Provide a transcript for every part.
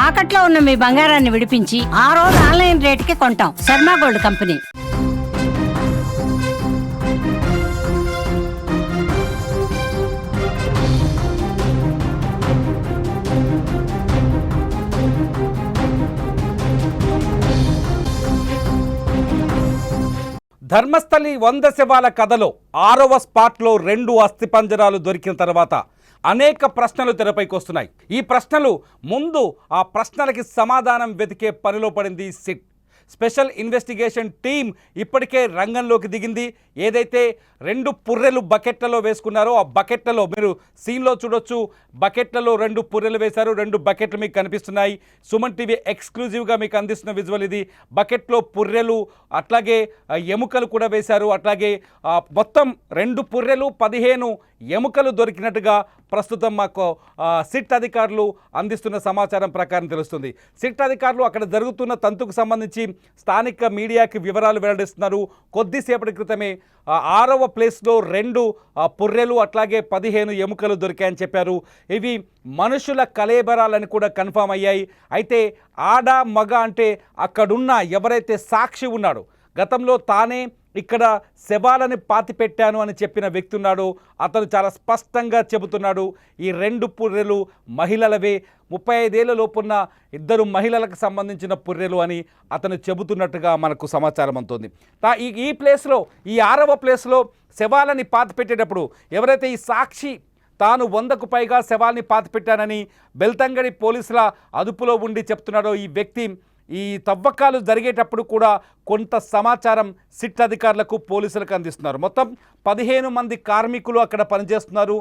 తాకట్లో ఉన్న మీ బంగారాన్ని విడిపించి ఆ రోజు ఆన్లైన్ రేటుకి కొంటాం. Sharma gold company. ధర్మస్థలి 100 శవాల కథలో 6వ స్పాట్లో 2 అస్థిపంజరాలు దొరికిన తర్వాత అనేక ప్రశ్నలు తెరపైకి వస్తున్నాయి. ఈ ప్రశ్నలు ముందు ఆ ప్రశ్నలకి సమాధానం వెతికే పనిలో పడింది సిట్. స్పెషల్ ఇన్వెస్టిగేషన్ టీం ఇప్పటికే రంగంలోకి దిగింది. ఏదైతే 2 పుర్రెలు బకెట్లలో వేసుకున్నారో ఆ బకెట్లలో మీరు సీన్లో చూడొచ్చు, బకెట్లలో 2 పుర్రెలు వేశారు. 2 బకెట్లు మీకు కనిపిస్తున్నాయి. సుమన్ టీవీ ఎక్స్క్లూజివ్గా మీకు అందిస్తున్న విజువల్ ఇది. బకెట్లో పుర్రెలు అట్లాగే ఎముకలు కూడా వేశారు. అట్లాగే మొత్తం 2 పుర్రెలు 15 ఎముకలు దొరికినట్టుగా ప్రస్తుతం మాకు సిట్ అధికారులు అందిస్తున్న సమాచారం ప్రకారం తెలుస్తుంది. సిట్ అధికారులు అక్కడ జరుగుతున్న తంతుకు సంబంధించి స్థానిక మీడియాకి వివరాలు వెల్లడిస్తున్నారు. కొద్దిసేపటి క్రితమే 6వ ప్లేస్లో 2 పుర్రెలు అట్లాగే 15 ఎముకలు దొరికాయని చెప్పారు. ఇవి మనుషుల కళేబరాలని కూడా కన్ఫామ్ అయ్యాయి. అయితే ఆడ మగ అంటే అక్కడున్న ఎవరైతే సాక్షి ఉన్నాడో, గతంలో తానే ఇక్కడ శవాలని పాతిపెట్టాను అని చెప్పిన వ్యక్తి ఉన్నాడు. అతను చాలా స్పష్టంగా చెబుతున్నాడు ఈ 2 పుర్రెలు మహిళలవే, 35 ఏళ్ల లోపున్న 2 మహిళలకు సంబంధించిన పుర్రెలు అని అతను చెబుతున్నట్టుగా మనకు సమాచారం అందుతుంది. ఈ ప్లేస్లో, ఈ 6వ ప్లేస్లో శవాలని పాతిపెట్టేటప్పుడు ఎవరైతే ఈ సాక్షి తాను 100కు పైగా శవాల్ని పాతిపెట్టానని బెల్తంగడి పోలీసుల అదుపులో ఉండి చెప్తున్నాడో ఈ వ్యక్తి ఈ తవ్వకాలు జరిగేటప్పుడు కూడా కొంత సమాచారం సిట్ అధికారులకు పోలీసులకు అందిస్తున్నారు. మొత్తం 15 మంది కార్మికులు అక్కడ పనిచేస్తున్నారు.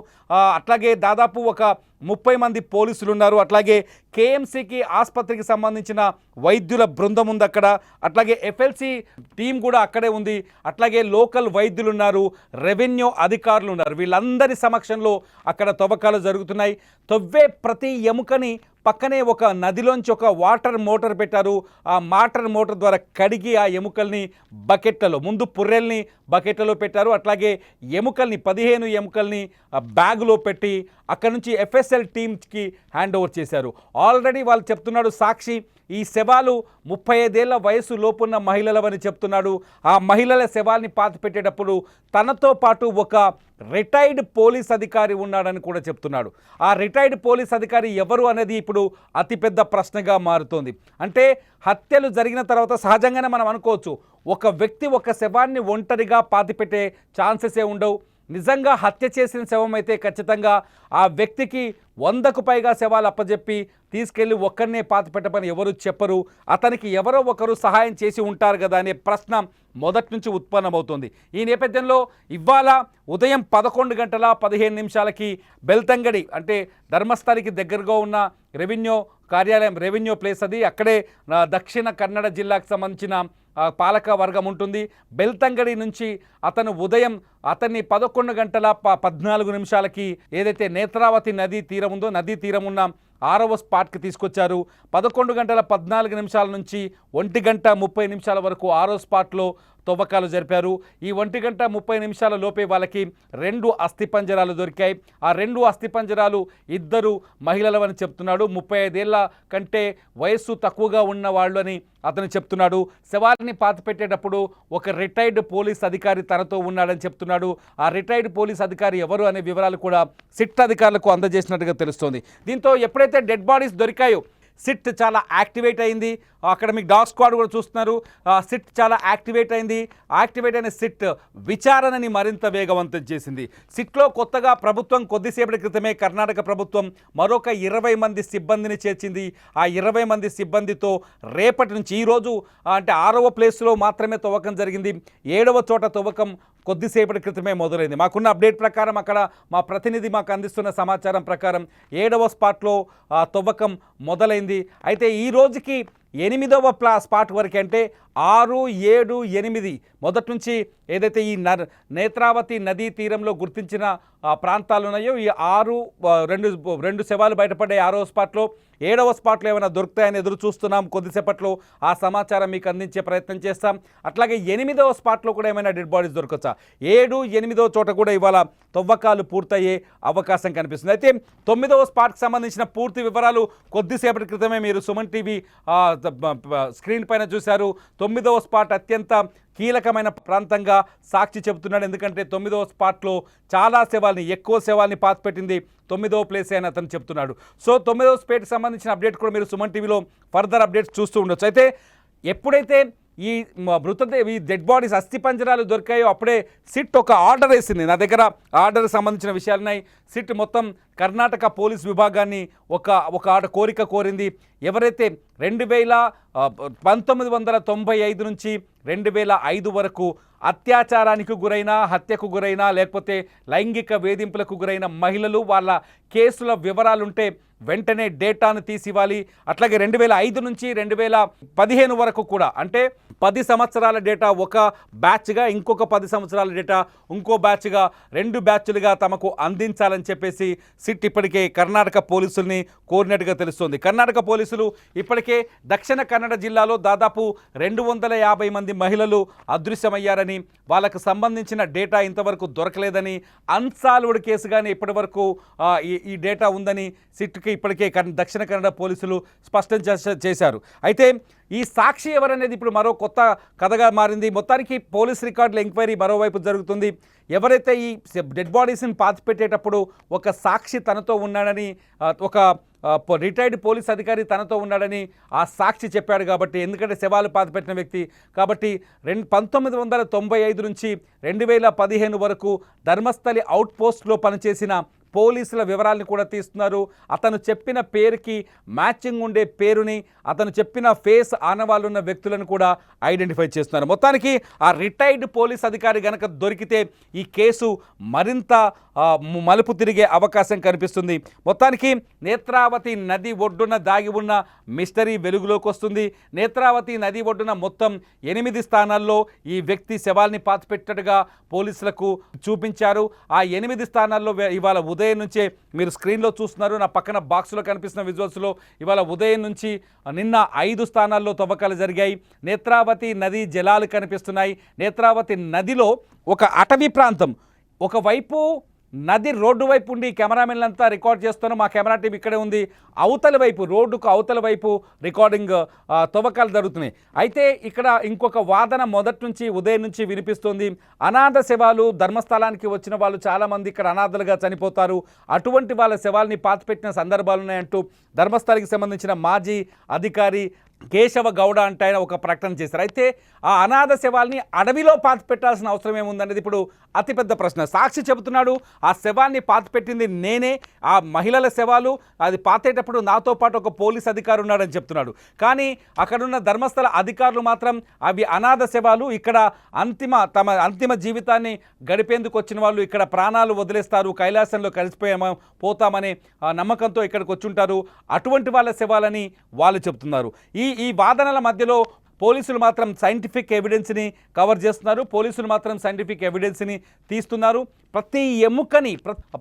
అట్లాగే దాదాపు ఒక 30 మంది పోలీసులు ఉన్నారు. అట్లాగే కేఎంసీకి ఆసుపత్రికి సంబంధించిన వైద్యుల బృందం ఉంది అక్కడ. అట్లాగే ఎఫ్ఎల్సి టీం కూడా అక్కడే ఉంది. అట్లాగే లోకల్ వైద్యులు ఉన్నారు, రెవెన్యూ అధికారులు ఉన్నారు. వీళ్ళందరి సమక్షంలో అక్కడ తవ్వకాలు జరుగుతున్నాయి. తవ్వే ప్రతి ఎముకని పక్కనే ఒక నదిలోంచి ఒక వాటర్ మోటార్ పెట్టారు. ఆ వాటర్ మోటార్ ద్వారా కడిగి ఆ ఎముకల్ని బకెట్లలో, ముందు పుర్రెల్ని బకెట్లలో పెట్టారు. అట్లాగే ఎముకల్ని 15 ఎముకల్ని బ్యాగులో పెట్టి అక్కడి నుంచి ఎఫ్ఎస్ఎల్ టీమ్కి హ్యాండ్ ఓవర్ చేశారు. ఆల్రెడీ వాళ్ళు చెప్తున్నాడు సాక్షి ఈ శవాలు 35 ఏళ్ల వయసు లోపున్న మహిళలవని చెప్తున్నాడు. ఆ మహిళల శవాల్ని పాతిపెట్టేటప్పుడు తనతో పాటు ఒక రిటైర్డ్ పోలీస్ అధికారి ఉన్నాడని కూడా చెప్తున్నాడు. ఆ రిటైర్డ్ పోలీస్ అధికారి ఎవరు అనేది ఇప్పుడు అతిపెద్ద ప్రశ్నగా మారుతోంది. అంటే హత్యలు జరిగిన తర్వాత సహజంగానే మనం అనుకోవచ్చు, ఒక వ్యక్తి ఒక శవాన్ని ఒంటరిగా పాతిపెట్టే ఛాన్సెసే ఉండవు. నిజంగా హత్య చేసిన శవం అయితే ఖచ్చితంగా ఆ వ్యక్తికి 100కు పైగా శవాలు అప్పచెప్పి తీసుకెళ్ళి ఒక్కరినే పాతిపెట్టమని ఎవరు చెప్పరు. అతనికి ఎవరో ఒకరు సహాయం చేసి ఉంటారు కదా అనే ప్రశ్న మొదటి నుంచి ఉత్పన్నమవుతుంది. ఈ నేపథ్యంలో ఇవాళ ఉదయం 11 గంటల 15 నిమిషాలకి బెల్తంగడి అంటే ధర్మస్థలికి దగ్గరగా ఉన్న రెవెన్యూ కార్యాలయం, రెవెన్యూ ప్లేస్ అది, అక్కడే దక్షిణ కన్నడ జిల్లాకు సంబంధించిన పాలక వర్గం ఉంటుంది. బెల్తంగడి నుంచి అతను ఉదయం అతన్ని 11 గంటల 14 నిమిషాలకి ఏదైతే నేత్రావతి నదీ తీరం ఉందో, నదీ తీరం ఉన్న 6వ స్పాట్కి తీసుకొచ్చారు. 11 గంటల 14 నిమిషాల నుంచి 1 గంట 30 నిమిషాల వరకు 6వ స్పాట్లో తవ్వకాలు జరిపారు. ఈ 1 గంట 30 నిమిషాల లోపే వాళ్ళకి 2 అస్థిపంజరాలు దొరికాయి. ఆ 2 అస్థిపంజరాలు 2 మహిళలవని చెప్తున్నాడు. 35 ఏళ్ల కంటే వయస్సు తక్కువగా ఉన్న వాళ్ళు అని అతను చెప్తున్నాడు. శవాలని పాతిపెట్టేటప్పుడు ఒక రిటైర్డ్ పోలీస్ అధికారి తనతో ఉన్నాడని చెప్తున్నాడు. ఆ రిటైర్డ్ పోలీస్ అధికారి ఎవరు అనే వివరాలు కూడా సిట్ అధికారులకు అందజేసినట్టుగా తెలుస్తోంది. దీంతో ఎప్పుడైతే డెడ్ బాడీస్ దొరికాయో సిట్ చాలా యాక్టివేట్ అయింది. అక్కడ మీకు డాగ్ స్క్వాడ్ కూడా చూస్తున్నారు. సిట్ చాలా యాక్టివేట్ అయింది. యాక్టివేట్ అయిన సిట్ విచారణని మరింత వేగవంతం చేసింది. సిట్లో కొత్తగా ప్రభుత్వం కొద్దిసేపటి క్రితమే కర్ణాటక ప్రభుత్వం మరొక 20 మంది సిబ్బందిని చేర్చింది. ఆ 20 మంది సిబ్బందితో రేపటి నుంచి, ఈరోజు అంటే 6వ ప్లేస్లో మాత్రమే తవ్వకం జరిగింది. 7వ చోట తవ్వకం కొద్దిసేపటి క్రితమే మొదలైంది. మాకున్న అప్డేట్ ప్రకారం, అక్కడ మా ప్రతినిధి మాకు అందిస్తున్న సమాచారం ప్రకారం 7వ స్పాట్లో తవ్వకం మొదలైంది. అయితే ఈ రోజుకి 8వ స్పాట్ వరకు అంటే 6, 7, 8 మొదటి నుంచి ఏదైతే ఈ నేత్రావతి నదీ తీరంలో గుర్తించిన ప్రాంతాలు ఉన్నాయో ఈ 2 శవాలు బయటపడ్డాయి 6వ స్పాట్లో. 7వ స్పాట్లో ఏమైనా దొరుకుతాయని ఎదురు చూస్తున్నాం. కొద్దిసేపట్లో ఆ సమాచారం మీకు అందించే ప్రయత్నం చేస్తాం. అట్లాగే 8వ స్పాట్లో కూడా ఏమైనా డెడ్ బాడీస్ దొరకచ్చా? 7, 8వ చోట కూడా ఇవాళ తవ్వకాలు పూర్తయ్యే అవకాశం కనిపిస్తుంది. అయితే 9వ స్పాట్కి సంబంధించిన పూర్తి వివరాలు కొద్దిసేపటి క్రితమే మీరు సుమన్ టీవీ స్క్రీన్ పైన చూశారు. 9వ స్పాట్ అత్యంత కీలకమైన ప్రాంతంగా సాక్షి చెబుతున్నాడు. ఎందుకంటే 9వ స్పాట్లో చాలా ఎక్కువ శవాల్ని పాతిపెట్టింది 9వ ప్లేస్ అని అతను చెప్తున్నాడు. సో 9వ స్పాట్కి సంబంధించిన అప్డేట్ కూడా మీరు సుమన్ టీవీలో ఫర్దర్ అప్డేట్స్ చూస్తూ ఉండొచ్చు. అయితే ఎప్పుడైతే ఈ డెడ్ బాడీస్ అస్థిపంజరాలు దొరికాయో అప్పుడే సిట్ ఒక ఆర్డర్ వేసింది. నా దగ్గర ఆర్డర్ సంబంధించిన విషయాలున్నాయి. సిట్ మొత్తం కర్ణాటక పోలీస్ విభాగాన్ని ఒక కోరిక కోరింది. ఎవరైతే 1995 నుంచి 2005 వరకు అత్యాచారానికి గురైన, హత్యకు గురైన, లేకపోతే లైంగిక వేధింపులకు గురైన మహిళలు వాళ్ళ కేసుల వివరాలుంటే వెంటనే డేటాను తీసివ్వాలి. అట్లాగే 2005 నుంచి 2015 వరకు కూడా అంటే 10 సంవత్సరాల డేటా ఒక బ్యాచ్గా, ఇంకొక 10 సంవత్సరాల డేటా ఇంకో బ్యాచ్గా, 2 బ్యాచ్లుగా తమకు అందించాలని చెప్పేసి సిట్ ఇప్పటికే కర్ణాటక పోలీసుల్ని కోరినట్టుగా తెలుస్తోంది. కర్ణాటక పోలీసులు ఇప్పటికే దక్షిణ కన్నడ జిల్లాలో దాదాపు 250 మంది మహిళలు అదృశ్యమయ్యారని, వాళ్ళకు సంబంధించిన డేటా ఇంతవరకు దొరకలేదని, అన్సాల్వ్డ్ కేసుగానే ఇప్పటి వరకు ఈ డేటా ఉందని సిట్కి ఇప్పటికే దక్షిణ కన్నడ పోలీసులు స్పష్టం చేశారు. అయితే ఈ సాక్షి ఎవరనేది ఇప్పుడు మరో కొత్త కథగా మారింది. మొత్తానికి పోలీస్ రికార్డుల ఎంక్వైరీ మరోవైపు జరుగుతుంది. ఎవరైతే ఈ డెడ్ బాడీస్ని పాతిపెట్టేటప్పుడు ఒక సాక్షి తనతో ఉన్నాడని, ఒక రిటైర్డ్ పోలీస్ అధికారి తనతో ఉన్నాడని ఆ సాక్షి చెప్పాడు. కాబట్టి ఎందుకంటే శవాలు పాతిపెట్టిన వ్యక్తి కాబట్టి 1995 నుంచి 2015 వరకు ధర్మస్థలి అవుట్ పోస్ట్లో పనిచేసిన పోలీసుల వివరాలను కూడా తీస్తున్నారు. అతను చెప్పిన పేరుకి మ్యాచింగ్ ఉండే పేరుని, అతను చెప్పిన ఫేస్ ఆనవాళ్ళు ఉన్న వ్యక్తులను కూడా ఐడెంటిఫై చేస్తున్నారు. మొత్తానికి ఆ రిటైర్డ్ పోలీస్ అధికారి గనక దొరికితే ఈ కేసు మరింత మలుపు తిరిగే అవకాశం కనిపిస్తుంది. మొత్తానికి నేత్రావతి నది ఒడ్డున దాగి ఉన్న మిస్టరీ వెలుగులోకి వస్తుంది. నేత్రావతి నది ఒడ్డున మొత్తం 8 స్థానాల్లో ఈ వ్యక్తి శవాల్ని పాతిపెట్టడుగా పోలీసులకు చూపించారు. ఆ 8 స్థానాల్లో ఇవాళ ఉదయం నుంచే మీరు స్క్రీన్లో చూస్తున్నారు. నా పక్కన బాక్స్లో కనిపిస్తున్న విజువల్స్లో ఇవాళ ఉదయం నుంచి నిన్న 5 స్థానాల్లో తవ్వకాలు జరిగాయి. నేత్రావతి నది జలాలు కనిపిస్తున్నాయి. నేత్రావతి నదిలో ఒక అటవీ ప్రాంతం, ఒకవైపు నది రోడ్డు వైపు ఉండి కెమెరామెన్లంతా రికార్డ్ చేస్తున్నాం. మా కెమెరా టీం ఇక్కడే ఉంది. అవతల వైపు, రోడ్డుకు అవతల వైపు రికార్డింగ్ తవ్వకాలు జరుగుతున్నాయి. అయితే ఇక్కడ ఇంకొక వాదన మొదటి నుంచి ఉదయం నుంచి వినిపిస్తుంది. అనాథ శవాలు, ధర్మస్థలానికి వచ్చిన వాళ్ళు చాలామంది ఇక్కడ అనాథలుగా చనిపోతారు, అటువంటి వాళ్ళ శవాల్ని పాతిపెట్టిన సందర్భాలు ఉన్నాయంటూ ధర్మస్థలికి సంబంధించిన మాజీ అధికారి కేశవ గౌడ అంటే ఆయన ఒక ప్రకటన చేశారు. అయితే ఆ అనాథ శవాల్ని అడవిలో పాతిపెట్టాల్సిన అవసరం ఏముందనేది ఇప్పుడు అతిపెద్ద ప్రశ్న. సాక్షి చెబుతున్నాడు ఆ శవాన్ని పాతిపెట్టింది నేనే, ఆ మహిళల శవాలు అది పాతేటప్పుడు నాతో పాటు ఒక పోలీస్ అధికారి ఉన్నాడని చెప్తున్నాడు. కానీ అక్కడున్న ధర్మస్థల అధికారులు మాత్రం అవి అనాథ శవాలు, ఇక్కడ తమ అంతిమ జీవితాన్ని గడిపేందుకు వచ్చిన వాళ్ళు ఇక్కడ ప్రాణాలు వదిలేస్తారు, కైలాసంలో పోతామనే నమ్మకంతో ఇక్కడికి వచ్చుంటారు, అటువంటి వాళ్ళ శవాలని వాళ్ళు చెప్తున్నారు. ఈ వాదనల మధ్యలో పోలీసులు మాత్రం సైంటిఫిక్ ఎవిడెన్స్ని కవర్ చేస్తున్నారు. పోలీసులు మాత్రం సైంటిఫిక్ ఎవిడెన్స్ని తీస్తున్నారు. ప్రతి ఎముకని,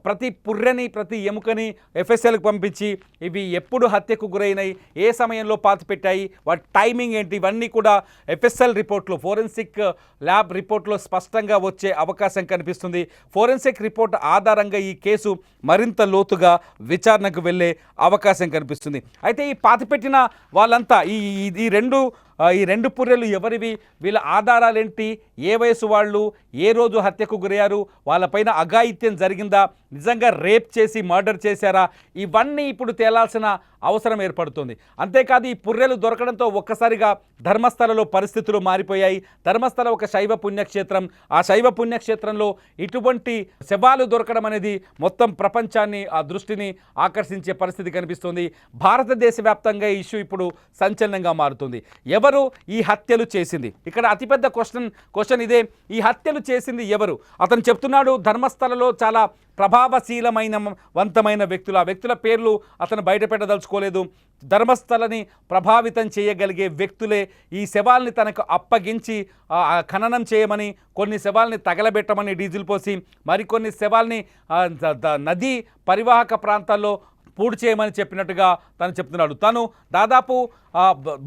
ప్రతి పుర్రెని, ప్రతి ఎముకని ఎఫ్ఎస్ఎల్కి పంపించి ఇవి ఎప్పుడు హత్యకు గురైనాయి, ఏ సమయంలో పాతిపెట్టాయి, వాటి టైమింగ్ ఏంటి, ఇవన్నీ కూడా ఎఫ్ఎస్ఎల్ రిపోర్ట్లో, ఫోరెన్సిక్ ల్యాబ్ రిపోర్ట్లో స్పష్టంగా వచ్చే అవకాశం కనిపిస్తుంది. ఫోరెన్సిక్ రిపోర్ట్ ఆధారంగా ఈ కేసు మరింత లోతుగా విచారణకు వెళ్ళే అవకాశం కనిపిస్తుంది. అయితే ఈ పాతిపెట్టిన వాళ్ళంతా ఈ రెండు పుర్రెలు ఎవరివి, వీళ్ళ ఆధారాలేంటి, ఏ వయసు వాళ్ళు, ఏ రోజు హత్యకు గురయ్యారు, వాళ్ళపైన అఘాయిత్యం జరిగిందా, నిజంగా రేప్ చేసి మర్డర్ చేశారా, ఇవన్నీ ఇప్పుడు తేలాల్సిన అవసరం ఏర్పడుతుంది. అంతేకాదు ఈ పుర్రెలు దొరకడంతో ఒక్కసారిగా ధర్మస్థలలో పరిస్థితులు మారిపోయాయి. ధర్మస్థల ఒక శైవ పుణ్యక్షేత్రం. ఆ శైవ పుణ్యక్షేత్రంలో ఇటువంటి శవాలు దొరకడం అనేది మొత్తం ప్రపంచాన్ని, ఆ దృష్టిని ఆకర్షించే పరిస్థితి కనిపిస్తుంది. భారతదేశ వ్యాప్తంగా ఈ ఇష్యూ ఇప్పుడు సంచలనంగా మారుతుంది. ఎవరు ఈ హత్యలు చేసింది? ఇక్కడ అతిపెద్ద క్వశ్చన్ ఇదే. ఈ హత్యలు చేసింది ఎవరు? అతను చెప్తున్నాడు ధర్మస్థలలో చాలా వంతమైన వ్యక్తులు, ఆ వ్యక్తుల పేర్లు అతను బయట పెట్టదలుచుకోలేదు. ధర్మస్థలని ప్రభావితం చేయగలిగే వ్యక్తులే ఈ శవాల్ని తనకు అప్పగించి ఖననం చేయమని, కొన్ని శవాల్ని తగలబెట్టమని డీజిల్ పోసి, మరికొన్ని శవాల్ని నదీ పరివాహక ప్రాంతాల్లో పూడి చేయమని చెప్పినట్టుగా తను చెప్తున్నాడు. తను దాదాపు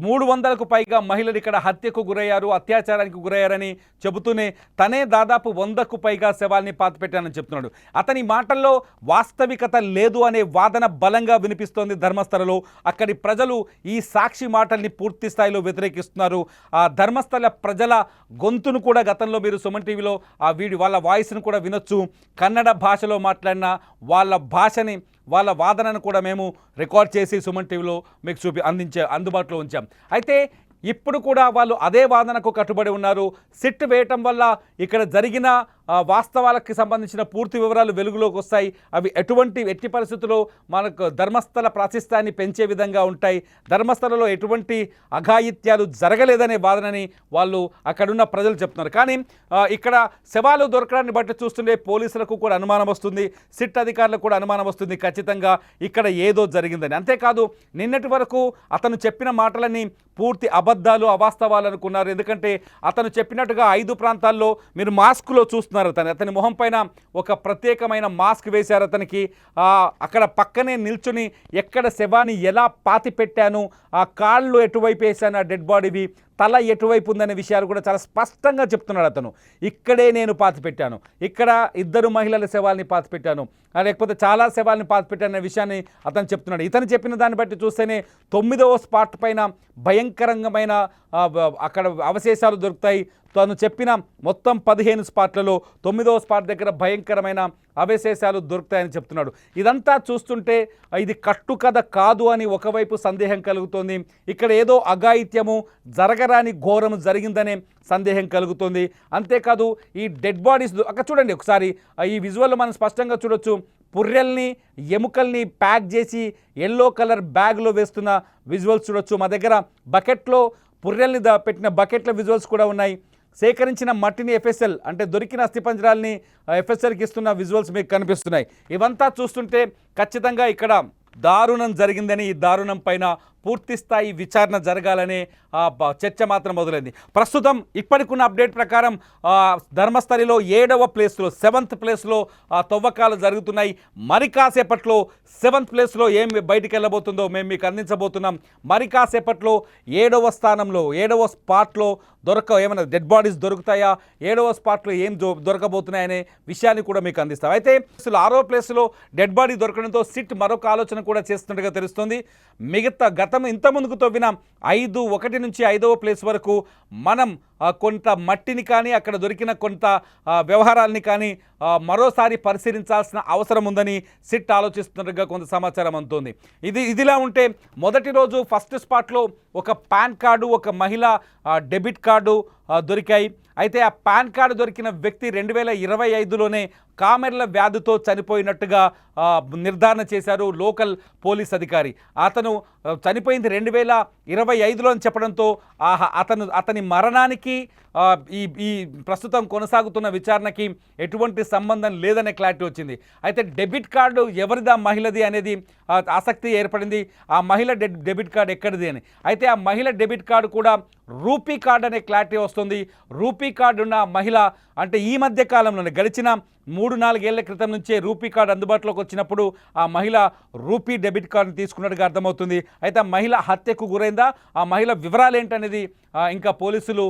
300కు పైగా మహిళలు ఇక్కడ హత్యకు గురయ్యారు, అత్యాచారానికి గురయ్యారని చెబుతూనే తనే దాదాపు 100కు పైగా శవాల్ని పాతిపెట్టానని చెప్తున్నాడు. అతని మాటల్లో వాస్తవికత లేదు అనే వాదన బలంగా వినిపిస్తోంది ధర్మస్థలలో. అక్కడి ప్రజలు ఈ సాక్షి మాటల్ని పూర్తి స్థాయిలో వ్యతిరేకిస్తున్నారు. ఆ ధర్మస్థల ప్రజల గొంతును కూడా గతంలో మీరు సుమన్ టీవీలో వాళ్ళ వాయిస్ను కూడా వినొచ్చు. కన్నడ భాషలో మాట్లాడిన వాళ్ళ వాదనను కూడా మేము రికార్డ్ చేసి సుమన్ టీవీలో మీకు అందుబాటులో ఉంచాం. అయితే ఇప్పుడు కూడా వాళ్ళు అదే వాదనకు కట్టుబడి ఉన్నారు. సిట్ వేయటం వల్ల ఇక్కడ జరిగిన వాస్తవాలకు సంబంధించిన పూర్తి వివరాలు వెలుగులోకి వస్తాయి. అవి ఎట్టి పరిస్థితుల్లో మనకు ధర్మస్థల ప్రాశస్త్యాన్ని పెంచే విధంగా ఉంటాయి. ధర్మస్థలలో ఎటువంటి అఘాయిత్యాలు జరగలేదనే వాదనని వాళ్ళు అక్కడున్న ప్రజలు చెప్తున్నారు. కానీ ఇక్కడ శవాలు దొరకడాన్ని బట్టి చూస్తుంటే పోలీసులకు కూడా అనుమానం వస్తుంది, సిట్ అధికారులకు కూడా అనుమానం వస్తుంది, ఖచ్చితంగా ఇక్కడ ఏదో జరిగిందని. అంతేకాదు నిన్నటి వరకు అతను చెప్పిన మాటలని పూర్తి అబద్ధాలు, అవాస్తవాలు అనుకున్నారు. ఎందుకంటే అతను చెప్పినట్టుగా 5 ప్రాంతాల్లో మీరు మాస్క్లో చూస్తున్నారు. అతని మొహం పైన ఒక ప్రత్యేకమైన మాస్క్ వేశారు. అతనికి అక్కడ పక్కనే నిల్చుని ఎక్కడ శవాన్ని ఎలా పాతి పెట్టాను, ఆ కాళ్ళు ఎటువైపు వేశాను, ఆ డెడ్ బాడీవి తల ఎటువైపు ఉందనే విషయాలు కూడా చాలా స్పష్టంగా చెప్తున్నాడు అతను. ఇక్కడే నేను పాతిపెట్టాను, ఇక్కడ 2 మహిళల శవాల్ని పాతిపెట్టాను, లేకపోతే చాలా శవాల్ని పాతిపెట్టాననే విషయాన్ని అతను చెప్తున్నాడు. ఇతను చెప్పిన దాన్ని బట్టి చూస్తేనే 9వ స్పాట్ పైన భయంకరమైన అక్కడ అవశేషాలు దొరుకుతాయి. తను చెప్పిన మొత్తం 15 స్పాట్లలో 9వ స్పాట్ దగ్గర భయంకరమైన అవశేషాలు దొరుకుతాయని చెప్తున్నాడు. ఇదంతా చూస్తుంటే ఇది కట్టుకథ కాదు అని ఒకవైపు సందేహం కలుగుతోంది. ఇక్కడ ఏదో అఘాయిత్యము, జరగరాని ఘోరం జరిగిందనే సందేహం కలుగుతుంది. అంతేకాదు ఈ డెడ్ బాడీస్ అక్కడ చూడండి ఒకసారి, ఈ విజువల్లో మనం స్పష్టంగా చూడొచ్చు. పుర్రెల్ని, ఎముకల్ని ప్యాక్ చేసి ఎల్లో కలర్ బ్యాగ్లో వేస్తున్న విజువల్స్ చూడొచ్చు. మా దగ్గర బకెట్లో పుర్రెల్ని పెట్టిన బకెట్ల విజువల్స్ కూడా ఉన్నాయి. సేకరించిన మట్టిని ఎఫ్ఎస్ఎల్ అంటే దొరికిన అస్థిపంజరాల్ని ఎఫ్ఎస్ఎల్కి ఇస్తున్న విజువల్స్ మీకు కనిపిస్తున్నాయి. ఇవంతా చూస్తుంటే ఖచ్చితంగా ఇక్కడ దారుణం జరిగిందని, ఈ దారుణం పైన పూర్తి స్థాయి విచారణ జరగాలనే చర్చ మాత్రం మొదలైంది. ప్రస్తుతం ఇప్పటికున్న అప్డేట్ ప్రకారం ధర్మస్థలిలో 7వ ప్లేస్లో 7th ప్లేస్లో తవ్వకాలు జరుగుతున్నాయి. మరి కాసేపట్లో 7th ప్లేస్లో ఏం బయటికి వెళ్ళబోతుందో మేము మీకు అందించబోతున్నాం. మరి కాసేపట్లో 7వ స్థానంలో 7వ స్పాట్లో ఏమైనా డెడ్ బాడీస్ దొరుకుతాయా, 7వ స్పాట్లో ఏం దొరకబోతున్నాయనే విషయాన్ని కూడా మీకు అందిస్తాం. అయితే 6వ ప్లేస్లో డెడ్ బాడీ దొరకడంతో సిట్ మరొక ఆలోచన కూడా చేస్తున్నట్టుగా తెలుస్తుంది. మిగతా ఇంత ముందుకు తవ్విన 1 నుంచి 5వ ప్లేస్ వరకు మనం కొంత మట్టిని కానీ అక్కడ దొరికిన కొంత వ్యవహారాలని కానీ మరోసారి పరిశీలించాల్సిన అవసరం ఉందని సిట్ ఆలోచిస్తున్నట్టుగా కొంత సమాచారం అందుతోంది. ఇదిలా ఉంటే మొదటి రోజు ఫస్ట్ స్పాట్లో ఒక పాన్ కార్డు, ఒక మహిళ డెబిట్ కార్డు దొరికాయి. అయితే ఆ పాన్ కార్డు దొరికిన వ్యక్తి 2025లోనే కామెర్ల వ్యాధితో చనిపోయినట్టుగా నిర్ధారణ చేశారు లోకల్ పోలీస్ అధికారి. అతను చనిపోయింది 2025లో అని చెప్పడంతో అతని మరణానికి ఈ ప్రస్తుతం కొనసాగుతున్న విచారణకి ఎటువంటి సంబంధం లేదనే క్లారిటీ వచ్చింది. అయితే డెబిట్ కార్డు ఎవరిదా, మహిళది అనేది ఆసక్తి ఏర్పడింది. ఆ మహిళ డెబిట్ కార్డు ఎక్కడిది అని. అయితే ఆ మహిళ డెబిట్ కార్డు కూడా రూపీ కార్డు అనే క్లారిటీ వస్తుంది. రూపీ కార్డు ఉన్న మహిళ అంటే ఈ మధ్య కాలంలోనే గడిచిన 3-4 ఏళ్ల క్రితం నుంచే రూపీ కార్డు అందుబాటులోకి వచ్చినప్పుడు ఆ మహిళ రూపీ డెబిట్ కార్డును తీసుకున్నట్టుగా అర్థమవుతుంది. అయితే ఆ మహిళ హత్యకు గురైందా, ఆ మహిళ వివరాలు ఏంటనేది ఇంకా పోలీసులు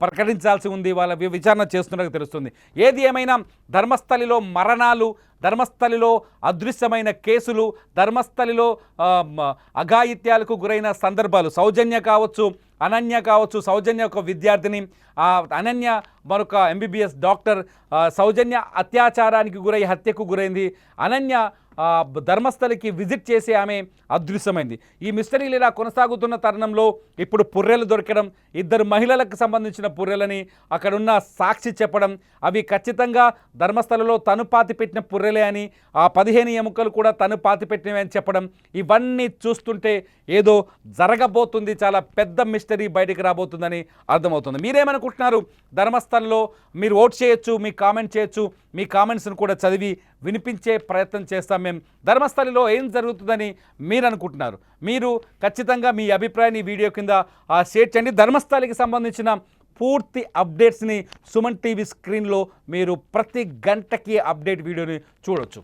ప్రకటించాల్సి ఉంది. వాళ్ళ విచారణ చేస్తున్నట్టుగా తెలుస్తుంది. ఏది ఏమైనా ధర్మస్థలిలో మరణాలు, ధర్మస్థలిలో అదృశ్యమైన కేసులు, ధర్మస్థలిలో అఘాయిత్యాలకు గురైన సందర్భాలు, సౌజన్య కావచ్చు, అనన్య కావచ్చు. సౌజన్య ఒక విద్యార్థిని, అనన్య మరొక MBBS డాక్టర్. సౌజన్య అత్యాచారానికి గురై హత్యకు గురైంది. అనన్య ధర్మస్థలికి విజిట్ చేసి ఆమె అదృశ్యమైంది. ఈ మిస్టరీలు ఇలా కొనసాగుతున్న తరుణంలో ఇప్పుడు పుర్రెలు దొరకడం, 2 మహిళలకు సంబంధించిన పుర్రెలని అక్కడున్న సాక్షి చెప్పడం, అవి ఖచ్చితంగా ధర్మస్థలలో తను పాతిపెట్టిన పుర్రెలే అని, ఆ 15 ఎముకలు కూడా తను పాతిపెట్టినవి అని చెప్పడం, ఇవన్నీ చూస్తుంటే ఏదో జరగబోతుంది, చాలా పెద్ద మిస్టరీ బయటికి రాబోతుందని అర్థమవుతుంది. మీరేమనుకుంటున్నారు? ధర్మస్థలలో మీరు ఓట్ చేయొచ్చు, మీకు కామెంట్ చేయొచ్చు. మీ కామెంట్స్ను కూడా చదివి వినిపించే ప్రయత్నం చేస్తాం. మేము ధర్మస్థలిలో ఏం జరుగుతుందని మీరు అనుకుంటున్నారు? మీరు ఖచ్చితంగా మీ అభిప్రాయాన్ని ఈ వీడియో కింద షేర్ చేయండి. ధర్మస్థలికి సంబంధించిన పూర్తి అప్డేట్స్ని సుమన్ టీవీ స్క్రీన్లో మీరు ప్రతి గంటకి అప్డేట్ వీడియోని చూడొచ్చు.